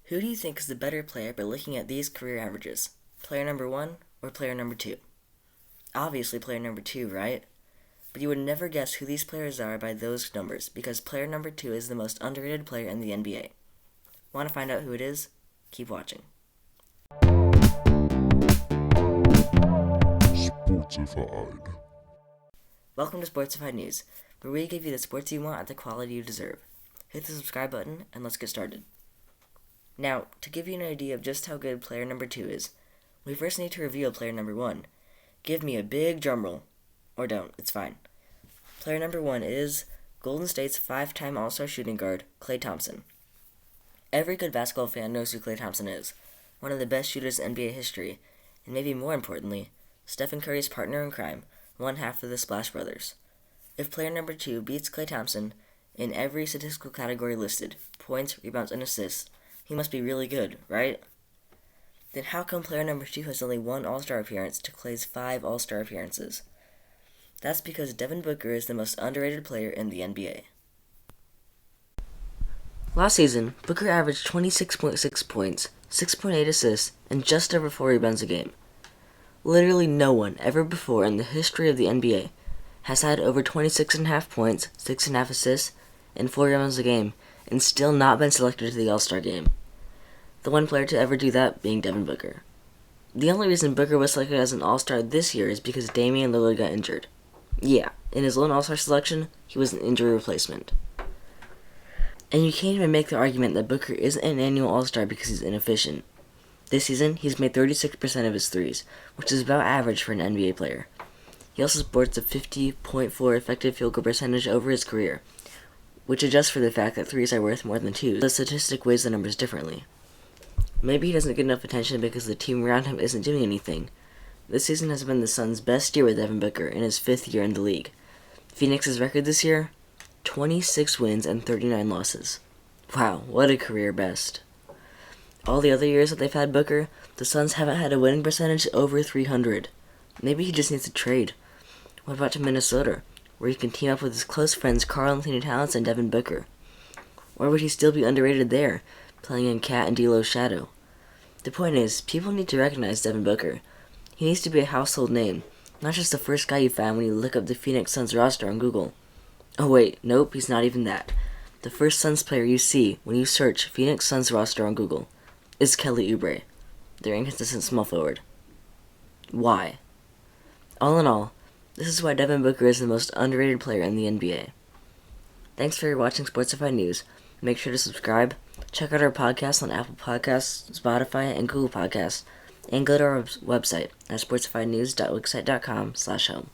Who do you think is the better player by looking at these career averages? Player number 1 or player number 2? Obviously player number 2, right? But you would never guess who these players are by those numbers because player number 2 is the most underrated player in the NBA. Want to find out who it is? Keep watching. Sportsified. Welcome to Sportsified News, where we give you the sports you want at the quality you deserve. Hit the subscribe button and let's get started. Now, to give you an idea of just how good player number 2 is, we first need to reveal player number 1. Give me a big drum roll. Or don't, it's fine. Player number 1 is Golden State's 5-time All-Star shooting guard, Klay Thompson. Every good basketball fan knows who Klay Thompson is, one of the best shooters in NBA history, and maybe more importantly, Stephen Curry's partner in crime, one half of the Splash Brothers. If player number 2 beats Klay Thompson in every statistical category listed, points, rebounds, and assists, he must be really good, right? Then how come player number 2 has only 1 All-Star appearance to Klay's 5 All-Star appearances? That's because Devin Booker is the most underrated player in the NBA. Last season, Booker averaged 26.6 points, 6.8 assists, and just over 4 rebounds a game. Literally no one ever before in the history of the NBA has had over 26.5 points, 6.5 assists, and 4 rebounds a game, and still not been selected to the All-Star game. The one player to ever do that being Devin Booker. The only reason Booker was selected as an All-Star this year is because Damian Lillard got injured. Yeah, in his lone All-Star selection, he was an injury replacement. And you can't even make the argument that Booker isn't an annual All-Star because he's inefficient. This season, he's made 36% of his threes, which is about average for an NBA player. He also sports a 50.4 effective field goal percentage over his career, which adjusts for the fact that threes are worth more than twos. The statistic weighs the numbers differently. Maybe he doesn't get enough attention because the team around him isn't doing anything. This season has been the Suns' best year with Devin Booker in his 5th year in the league. Phoenix's record this year? 26 wins and 39 losses. Wow, what a career best. All the other years that they've had Booker, the Suns haven't had a winning percentage over 300. Maybe he just needs a trade. What about to Minnesota, where he can team up with his close friends Karl-Anthony Towns and Devin Booker? Or would he still be underrated there, playing in Cat and D'Lo's shadow? The point is, people need to recognize Devin Booker. He needs to be a household name, not just the first guy you find when you look up the Phoenix Suns roster on Google. Oh wait, nope, he's not even that. The first Suns player you see when you search Phoenix Suns roster on Google is Kelly Oubre, their inconsistent small forward. Why? All in all, this is why Devin Booker is the most underrated player in the NBA. Thanks for watching Sportsified News. Make sure to subscribe, check out our podcast on Apple Podcasts, Spotify, and Google Podcasts, and go to our website at sportsifiednews.wixsite.com/home.